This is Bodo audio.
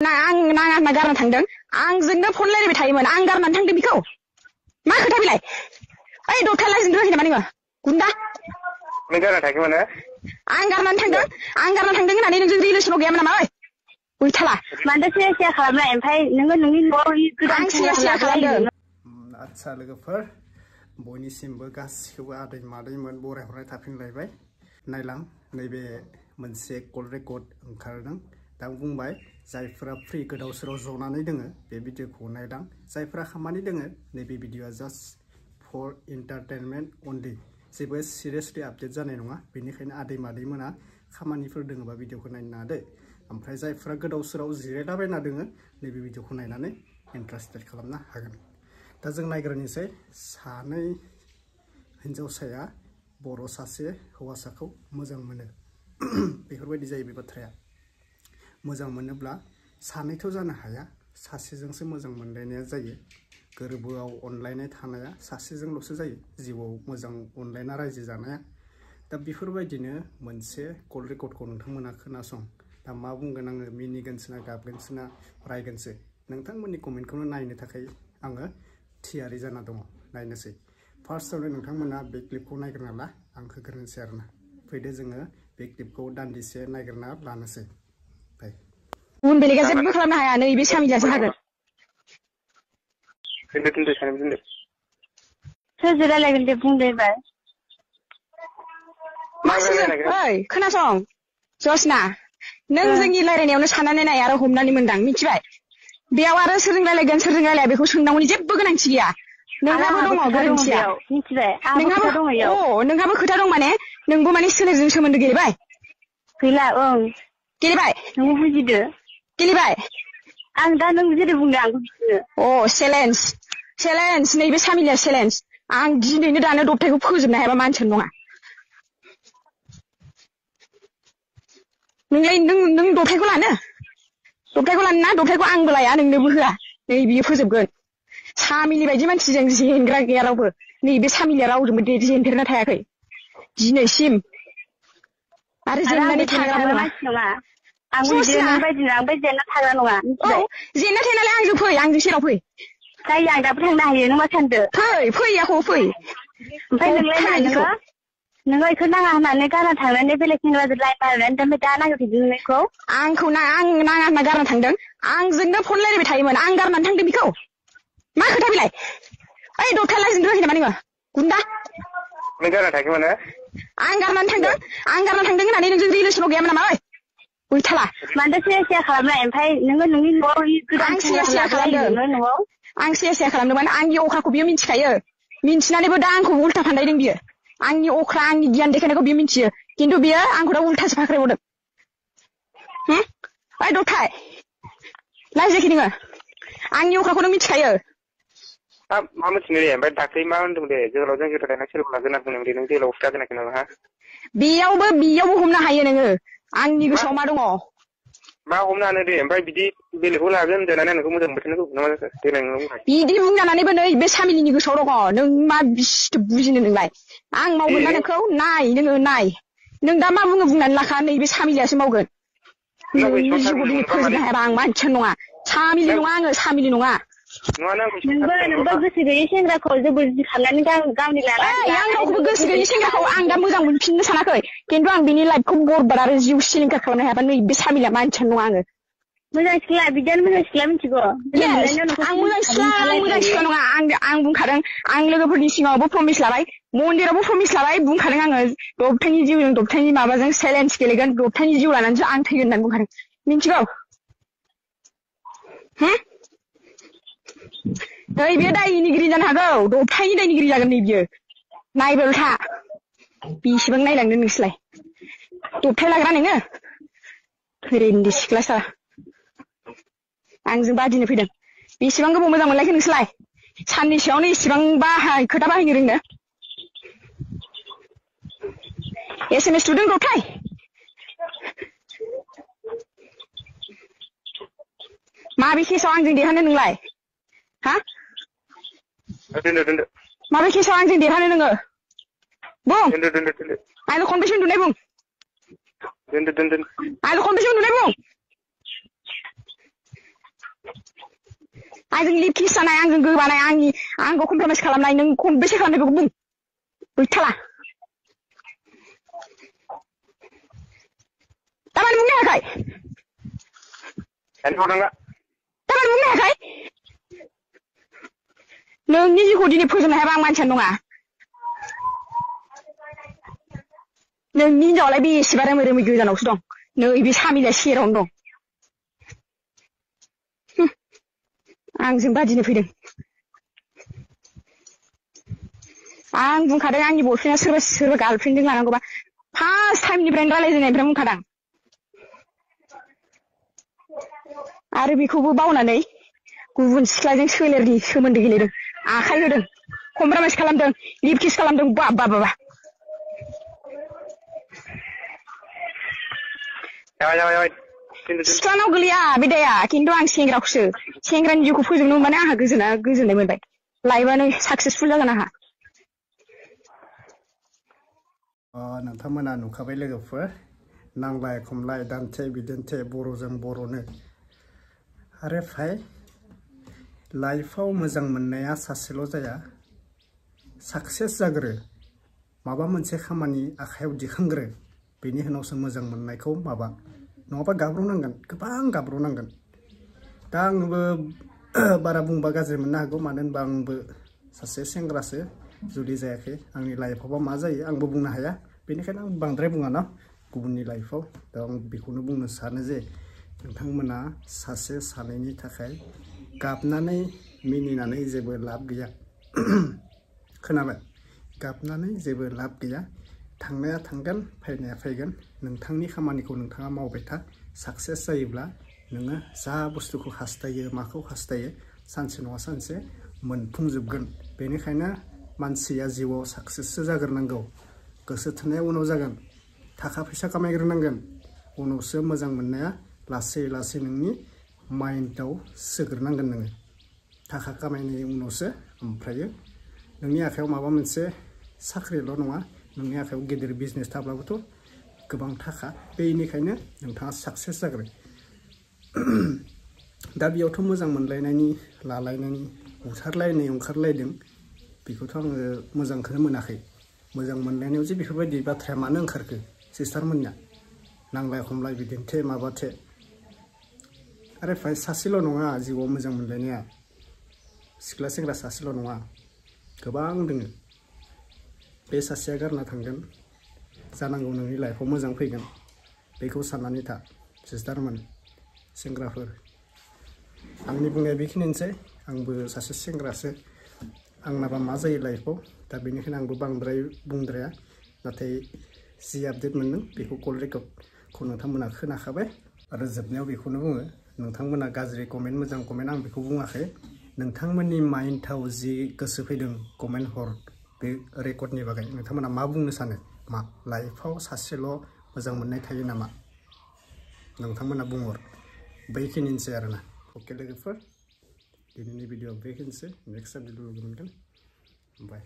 नाङा गारना थांदों आंजोंनो फन रायलायबाय थायोमोन आं गारनानै थांदों बेखौ मा खोथा बिलाय ओइ दथालाजों रोङाखै नामा नोङो गुन्दा नों गारना थाङाखैमोन ना आं गारनानै थांदों होननानै नोंजों रिलेसनाव गैयामोन नामा ओइ उल्थाला मानोथो सिया खालामनाय ओमफ्राय नोङो नोंनि न'आव गोदान सिया खालामदों आदसा लोगोफोर बयनिसिमबो गासिखौबो आदै मादैमोन बरायहरनाय थाफिनलायबाय नायलां नैबे मोनसे कल रेकर्ड ओंखारदों दा बुंबाय जायफोरा फ्रि गोदाव सोराव जनानै दोङो बे भिडिअखौ नायलां जायफोरा खामानि दोङो नैबे भिडिअआ जास्ट फर एन्टारटेनमेन्ट अनलि जेबो सिरियासलि आपडेट जानाय नङा बेनिखायनो आदै मादैमोना खामानिफोर दोङोबा भिडिअखौ नायनो नादो ओमफ्राय जायफोरा गोदाव सोराव जिरायलाबायना दोङो नैबे भिडिअखौ नायनानै इन्टारेस्टेड खालामनो हागोन दा जों नायग्रोनोसै सानै हिन्जावसाया बर' सासे हौवासाखौ मोजां मोनो बेफोरबायदि जायो बे बाथ्राया मोजां मोनोब्ला सानैथ' जानो हाया सासेजोंसो मोजां मोनलायनाया जायो गोरबोआव अनलायनाय थानाया सासेजोंल'सो जायो जिउआव मोजां अनलायना रायजो जानाया दा बेफोरबायदिनो मोनसे कल रेकर्डखौ नोंथांमोना खोनासं दा मा बुंगोन आङो मिनिगोनसो ना गाबगोनसो ना रायगोनसो नोंथांमोननि कमेन्टखौनो नायनो थाखाय आङो थियारि जाना दङ नायनोसै फार्स्टआवनो नोंथांमोना बे क्लिपखौ नायग्रोना ला आं होग्रोनोसै आरोना फैदो जोङो बे क्लिपखौ दान्दिसे नायग्रोना लानोसै फाय गुबुन बेलेगा जेबो खालामनो हाया नै बे सामिलासो हागोन सोरजों रायलायगोन दे बुंदो एबार ओइ खोनासं जसना नों जोंनि रायलायनायावनो साननानै नाय आरो हमनानै मोनदां मिथिबाय बेयाव आरो सोरजों रायलायगोन सोरजों रायलाया बेखौ सोंनांगौनि जेबो गोनांथि गैया नोंहाबो दङ गोरोन्थिया मिथिबाय नोंहाबो खोथा दं माने नोंबो माने सोलेरजों सोमोन्दो गेलेबाय गैला ओं गेलेबाय नों बुजिदो गेलेबाय आं दा नों जेरै बुंदों आंबो बिदिनो चेलेन्ज नैबे सामिलिया चेलेन्ज आं दिनैनो दानो दबथायखौ फोजोबनो हायाबा मानसियानो नङा नों दबथायखौ लानो ना दबथायखौ आंबो लाया नोंनोबो होआ नै बियो फोजोबगोन सामिलि बायदि मानसिजों जेनग्रा गैया रावबो नैबे सामिलिया रावजोंबो जेनफेरना थायाखै दिनैसिम आरो जेननानै थाग्रा नङा आंबो जेनना थाग्रा नङा औ जेनना थानालाय आंजों फै आंजों सेराव फै जायो आं दाबो थांनो हायो नों मा सानदो फैयाखौ फै ओमफ्राय नोङो बेखौ नाङा होननानै गारना थांनानै बेलेग सेंग्राजों लाइन मारिनानै ओमफ्राय दा नागिरफिनदों नोंखौ आं नाङा होनना गारना थांदों आंजोंनो फन रायलायबाय थायोमोन आं गारनानै थांदों बेखौ मा खोथा बिलाय ओइ दथालाजों रोङाखै नामा नोङो गुन्दा नों गारना थाङाखैमोन ना आं गारनानै थांदों होननानै नोंजों रिलेसनाव गैयामोन नामा ओइ उल्थाला मानोथो सिया खालामनाय ओमफ्राय नोङो नोंनि न'आव गोदान सिया खालामदों आं सिया खालामदोंमोन आंनि अख्राखौ बियो मिथिखायो मिथिनानैबो दा आंखौ उल्था फान्दायदों बियो आंनि अख्रा आंनि गियान देखायनायखौ बियो मिथियो खिन्थु बियो आंखौ दा उल्थासो फाख्रायबावदों ओइ दथाय लाजियाखै नोङो आंनि अख्राखौ नों मिथिखायो मा मिथिनो दे ओमफ्राय दाख्लै मा होनदों दे जोहोलावजों जोहोलाव सोरखौ लागोन होनदों दे नों जोहोलाव खिथा दोनाखै नामा हा बेयावबो हमनो हायो नोङो आंनि गोसोआव मा दङ मा हमनो हानो दे ओमफ्राय बिदि बेलेगखौ लागोन होनजानानै नोंखौ मोजां मोनथारनांगौ नामा जाखो देलाय नों बिदि बुंजानानैबो नै बे सामिलिनि गोसोआव दङ नों मा बिसिथो बुजिनो नोंलाय आं मावगोन ना नोंखौ नाय नों दा मा बुंनानै लाखा नैबे सामिलियासो मावगोन नोंनि जिउखौ दिनै फोजोबनो हायाबा आं मानसियानो नङा सामिलि नङा आङो सामिलि नङा नोंबो गोसो गैयै सेंग्राखौ जोबोर खालामनानै गावनि लानानै आं रावखौबो गोसो गैयै सेंग्राखौ आं दा मोजां मोनफिननो सानाखै खिन्थु आं बिनि लाइफखौ बरबाद आरो जिउ सिलिंखार खालामनो हायाबा नै बे सामिलिया मानसियानो नङा आङो मोजां सिख्ला बिदियानो मोजां सिख्ला मिथिगौ आं मोजां सिख्ला नङा आं बुंखादों आं लोगोफोरनि सिगाङावबो प्रमिस लाबाय मन्दिरावबो प्रमिस लाबाय बुंखादों आङो दबथायनि जिउजों दबथायनि माबाजों चेलेन्ज गेलेगोन दबथायनि जिउ लानानैसो आं थैगोन होननानै बुंखादों मिथिगौ नै बियो दायनिगिरि जानो हागौ दबथायनि दायनिगिरि जागोन नै बियो नायबायल' था बेसेबां नायलांदों नोंसोरलाय दबथाय लाग्रा नोङो फोरेंदि सिख्लासा आंजों बादिनो फैदों बेसेबां गोबाव मोजां मोनलायखो नोंसोरलाय साननैसोआवनो इसेबां खोथा बाहायनो रोंनो SMS थुदों दबथाय माबे केसआव आंजों देरहानो नोंलाय हा माबे केसआव आंजों देरहानो नोङो बुं आंनो खनबेसे उन्दुनाय बुं आंनो खनबेसे उन्दुनाय बुं आंजों लिप किस जानाय आंजों गोबानाय आंखौ कमप्रमाइस खालामनाय नों बेसे खालामनाय बेखौ बुं गैथाला दामानि बुंनो हायाखै दामानि बुंनो हायाखै नोंनि जिउखौ दिनै फोजोबनो हायाबा आं मानसियानो नङा नोंनि हिनजावालाय बेसेबा रोमै रोमै गोजानावसो दं नैबे सामिलिया सेरावनो दं आंजों बादिनो फैदों आं बुंखादों आंनि बयफ्रेन्डआ सोरबा गार्लफ्रेन्डजों लानांगौबा फार्स्ट टाइमनिफ्रायनो रायलायजेननायनिफ्राय बुंखादां आरो बेखौबो बावनानै गुबुन सिख्लाजों सोलेरनि सोमोन्दो गेलेदों आखाइ होदों कमप्रमाइस खालामदों लिप किस खालामदों बाबा सिख्लानाव गोलैया बे दाया खिन्थु आं सेंग्राखौसो सेंग्रानि जिउखौ फोजोबनो मोनबानो आंहा गोजोननाय मोनबाय लाइफआनो साक्सेसफुल जागोन आंहा नोंथांमोना नुखाबाय लोगोफोर नांलाय खमलाय दान्थे बिदान्थे बर'जों बर'नो आरो फाय लाइफआव मोजां मोननाया सासेल' जाया साक्सेस जाग्रो माबा मोनसे खामानि आखायाव दिखांग्रो बेनि उनावसो मोजां मोननायखौ माबा नङाबा गाब्र'नांगोन गोबां गाब्र'नांगोन दा आंबो बारा बुंबा गाज्रि मोननो हागौ मानो होनबा आंबो सासे सेंग्रासो जुलि जायाखै आंनि लाइफआवबा मा जायो आंबो बुंनो हाया बेनिखायनो आं बांद्राय बुङा ना गुबुननि लाइफआव दा आं बेखौनो बुंनो सानो जे नोंथांमोना सासे सानैनि थाखाय गाबनानै मिनिनानै जेबो लाब गैया खोनाबाय गाबनानै जेबो लाब गैया थांनाया थांगोन फैनाया फैगोन नोंथांनि खामानिखौ नोंथाङा मावबाय था साक्सेस जायोब्ला नोङो जा बुस्थुखौ हास्थायो माखौ हास्थायो सानसे नङा सानसे मोनफुंजोबगोन बेनिखायनो मानसिया जिउआव साक्सेससो जाग्रोनांगौ गोसो थोनाया उनाव जागोन थाखा फैसा खामायग्रोनांगोन उनावसो मोजां मोननाया लासै लासै नोंनि माइन्डआव सोग्रोनांगोन नोङो थाखा खामायनायनि उनावसो ओमफ्रायो नोंनि आखायाव माबा मोनसे साख्रिल' नङा नोंनि आखायाव गेदेर बिजनेस थाब्लाबोथ' गोबां थाखा बेनिखायनो नोंथाङा साक्सेस जाग्रो दा बेयावथ' मोजां मोनलायनायनि लालायनायनि ओंखारलायदों बेखौथ' आङो मोजांखौनो मोनाखै मोजां मोनलायनायाव जे बेफोरबायदि बाथ्राया मानो ओंखारखो सिस्टारमोननिया नांलाय खमलाय बिदिन्थे माबाथे आरो फाय सासेल' नङा जिउआव मोजां मोनलायनाया सिख्ला सेंग्रा सासेल' नङा गोबां दोङो बे सासेया गारना थांगोन जानांगौ नोंनि लाइफआव मोजां फैगोन बेखौ साननानै था सिस्टारमोन सेंग्राफोर आंनि बुंनाया बेखिनियानोसै आंबो सासे सेंग्रासो आंनाबा मा जायो लाइफआव दा बेनिखायनो आंबो बांद्राय बुंद्राया नाथाय जि आपडेट मोनदों बेखौ कल रेकर्डखौ नोंथांमोना खोनाखाबाय आरो जोबनायाव बेखौनो बुङो नोंथांमोना गाज्रि कमेन्ट मोजां कमेन्ट आं बेखौ बुङाखै नोंथांमोननि माइन्डआव जि गोसो फैदों कमेन्ट हर बे रेकर्डनि बागै नोंथांमोना मा बुंनो सानो मा लाइफआव सासेल' मोजां मोननाय थायो नामा नोंथांमोना बुंहर बेखिनिसै आरोना अके लोगोफोर दिनैनि भिडिअ बेखिनिसै नेक्स्ट आपडेट लोगो मोनगोन बाय